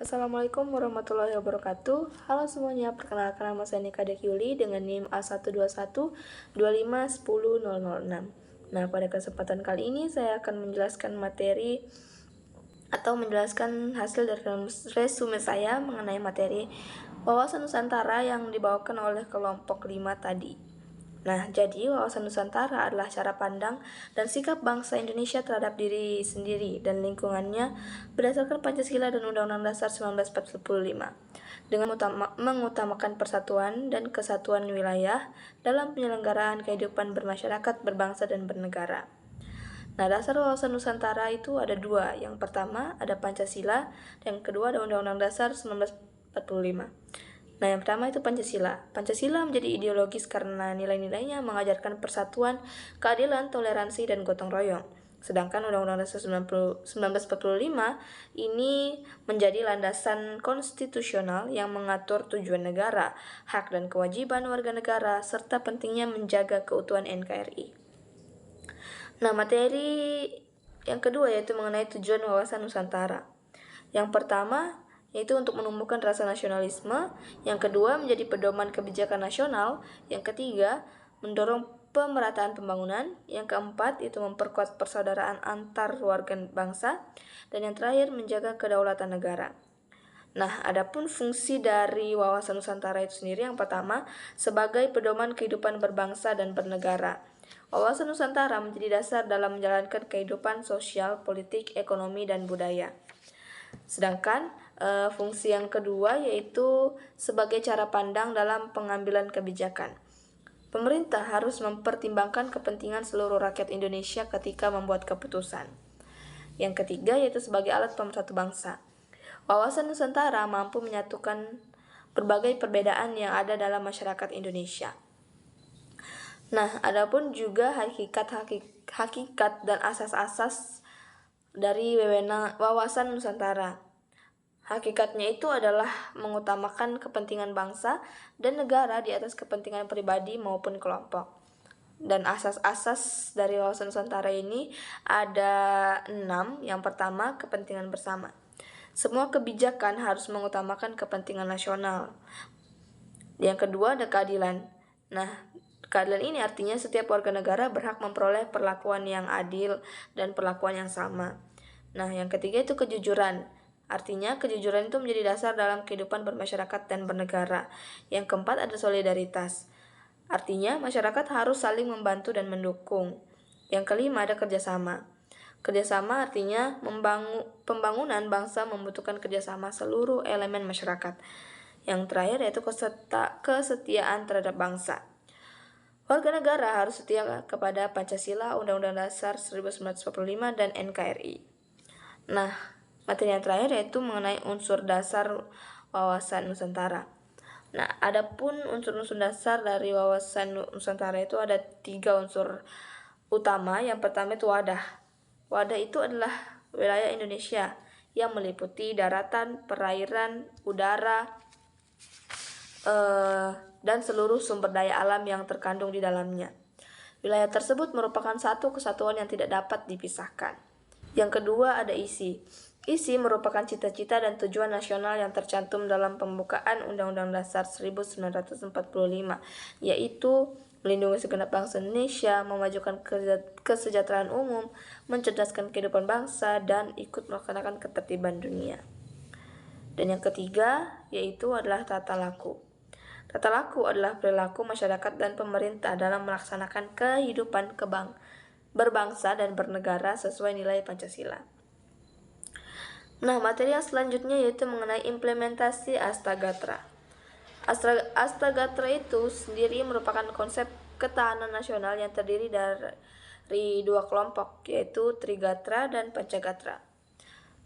Assalamualaikum warahmatullahi wabarakatuh. Halo semuanya, perkenalkan nama saya Nika Dekyuli dengan NIM A121-2510-006. Nah, pada kesempatan kali ini saya akan menjelaskan materi atau menjelaskan hasil dari resume saya mengenai materi wawasan Nusantara yang dibawakan oleh kelompok 5 tadi. Nah, jadi wawasan Nusantara adalah cara pandang dan sikap bangsa Indonesia terhadap diri sendiri dan lingkungannya berdasarkan Pancasila dan Undang-Undang Dasar 1945 dengan mengutamakan persatuan dan kesatuan wilayah dalam penyelenggaraan kehidupan bermasyarakat, berbangsa, dan bernegara. Nah, dasar wawasan Nusantara itu ada dua. Yang pertama ada Pancasila, dan yang kedua ada Undang-Undang Dasar 1945. Nah, yang pertama itu Pancasila. Pancasila menjadi ideologis karena nilai-nilainya mengajarkan persatuan, keadilan, toleransi, dan gotong royong. Sedangkan Undang-Undang Dasar 1945 ini menjadi landasan konstitusional yang mengatur tujuan negara, hak dan kewajiban warga negara, serta pentingnya menjaga keutuhan NKRI. Nah, materi yang kedua yaitu mengenai tujuan wawasan Nusantara. Yang pertama yaitu untuk menumbuhkan rasa nasionalisme, yang kedua menjadi pedoman kebijakan nasional, yang ketiga mendorong pemerataan pembangunan, yang keempat itu memperkuat persaudaraan antar warga bangsa, dan yang terakhir menjaga kedaulatan negara. Nah, adapun fungsi dari wawasan Nusantara itu sendiri yang pertama sebagai pedoman kehidupan berbangsa dan bernegara. Wawasan Nusantara menjadi dasar dalam menjalankan kehidupan sosial, politik, ekonomi, dan budaya. Sedangkan fungsi yang kedua yaitu sebagai cara pandang dalam pengambilan kebijakan. Pemerintah harus mempertimbangkan kepentingan seluruh rakyat Indonesia ketika membuat keputusan. Yang ketiga yaitu sebagai alat pemersatu bangsa. Wawasan Nusantara mampu menyatukan berbagai perbedaan yang ada dalam masyarakat Indonesia. Nah, adapun juga hakikat dan asas-asas dari wawasan Nusantara. Hakikatnya itu adalah mengutamakan kepentingan bangsa dan negara di atas kepentingan pribadi maupun kelompok. Dan asas-asas dari wawasan Nusantara ini ada 6. Yang pertama, kepentingan bersama. Semua kebijakan harus mengutamakan kepentingan nasional. Yang kedua, ada keadilan. Nah, keadilan ini artinya setiap warga negara berhak memperoleh perlakuan yang adil dan perlakuan yang sama. Nah, yang ketiga itu kejujuran. Artinya, kejujuran itu menjadi dasar dalam kehidupan bermasyarakat dan bernegara. Yang keempat ada solidaritas. Artinya, masyarakat harus saling membantu dan mendukung. Yang kelima ada kerjasama. Kerjasama artinya pembangunan bangsa membutuhkan kerjasama seluruh elemen masyarakat. Yang terakhir yaitu kesetiaan terhadap bangsa. Warga negara harus setia kepada Pancasila, Undang-Undang Dasar 1945, dan NKRI. Nah, materi yang terakhir yaitu mengenai unsur dasar wawasan Nusantara. Nah, adapun unsur-unsur dasar dari wawasan Nusantara itu ada 3 unsur utama. Yang pertama itu wadah. Wadah itu adalah wilayah Indonesia yang meliputi daratan, perairan, udara, dan seluruh sumber daya alam yang terkandung di dalamnya. Wilayah tersebut merupakan satu kesatuan yang tidak dapat dipisahkan. Yang kedua ada isi. Isi merupakan cita-cita dan tujuan nasional yang tercantum dalam pembukaan Undang-Undang Dasar 1945, yaitu melindungi segenap bangsa Indonesia, memajukan kesejahteraan umum, mencerdaskan kehidupan bangsa, dan ikut melaksanakan ketertiban dunia. Dan yang ketiga yaitu adalah tata laku. Tata laku adalah perilaku masyarakat dan pemerintah dalam melaksanakan kehidupan berbangsa dan bernegara sesuai nilai Pancasila. Nah, materi yang selanjutnya yaitu mengenai implementasi Astagatra. Astagatra itu sendiri merupakan konsep ketahanan nasional yang terdiri dari 2 kelompok, yaitu Trigatra dan Pancagatra.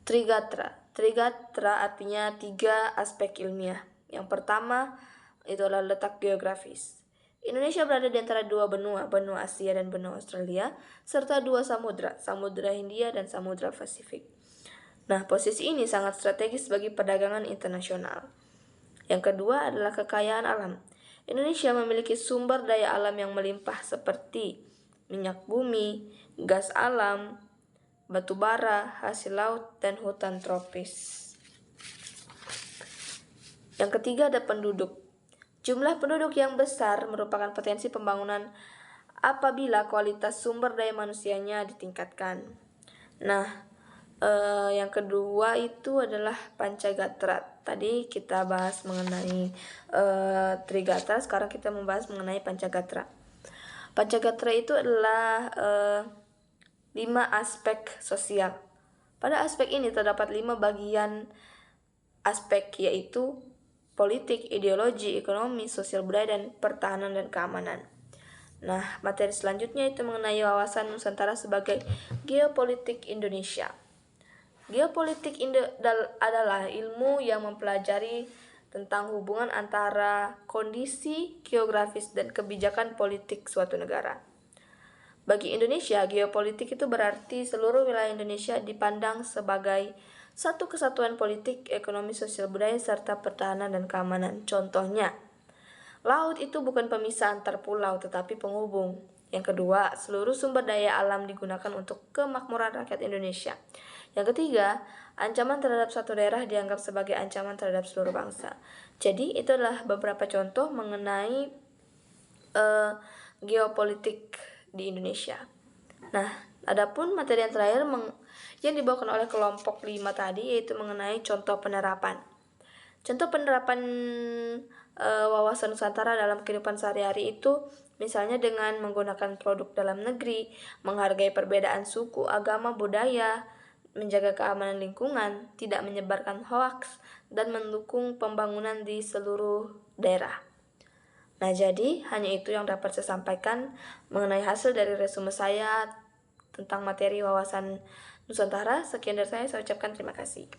Trigatra artinya 3 aspek ilmiah. Yang pertama itu adalah letak geografis. Indonesia berada di antara 2 benua Asia dan benua Australia, serta 2 Samudra Hindia dan Samudra Pasifik. Nah, posisi ini sangat strategis bagi perdagangan internasional. Yang kedua adalah kekayaan alam. Indonesia memiliki sumber daya alam yang melimpah seperti minyak bumi, gas alam, batu bara, hasil laut, dan hutan tropis. Yang ketiga ada penduduk. Jumlah penduduk yang besar merupakan potensi pembangunan apabila kualitas sumber daya manusianya ditingkatkan. Nah, yang kedua itu adalah Pancagatra. Tadi kita bahas mengenai Trigatra, sekarang kita membahas mengenai Pancagatra. Pancagatra itu adalah 5 aspek sosial. Pada aspek ini terdapat 5 bagian aspek, yaitu politik, ideologi, ekonomi, sosial budaya, dan pertahanan dan keamanan. Nah, materi selanjutnya itu mengenai wawasan Nusantara sebagai geopolitik Indonesia. Geopolitik adalah ilmu yang mempelajari tentang hubungan antara kondisi geografis dan kebijakan politik suatu negara. Bagi Indonesia, geopolitik itu berarti seluruh wilayah Indonesia dipandang sebagai satu kesatuan politik, ekonomi, sosial budaya, serta pertahanan dan keamanan. Contohnya, laut itu bukan pemisah antar pulau, tetapi penghubung. Yang kedua, seluruh sumber daya alam digunakan untuk kemakmuran rakyat Indonesia. Yang ketiga, ancaman terhadap suatu daerah dianggap sebagai ancaman terhadap seluruh bangsa. Jadi, itu adalah beberapa contoh mengenai geopolitik di Indonesia. Nah, adapun materi yang terakhir yang dibawakan oleh kelompok 5 tadi, yaitu mengenai contoh penerapan. Contoh penerapan wawasan Nusantara dalam kehidupan sehari-hari itu misalnya dengan menggunakan produk dalam negeri, menghargai perbedaan suku, agama, budaya, menjaga keamanan lingkungan, tidak menyebarkan hoaks, dan mendukung pembangunan di seluruh daerah. Nah, jadi hanya itu yang dapat saya sampaikan mengenai hasil dari resume saya tentang materi wawasan Nusantara. Sekian dari saya ucapkan terima kasih.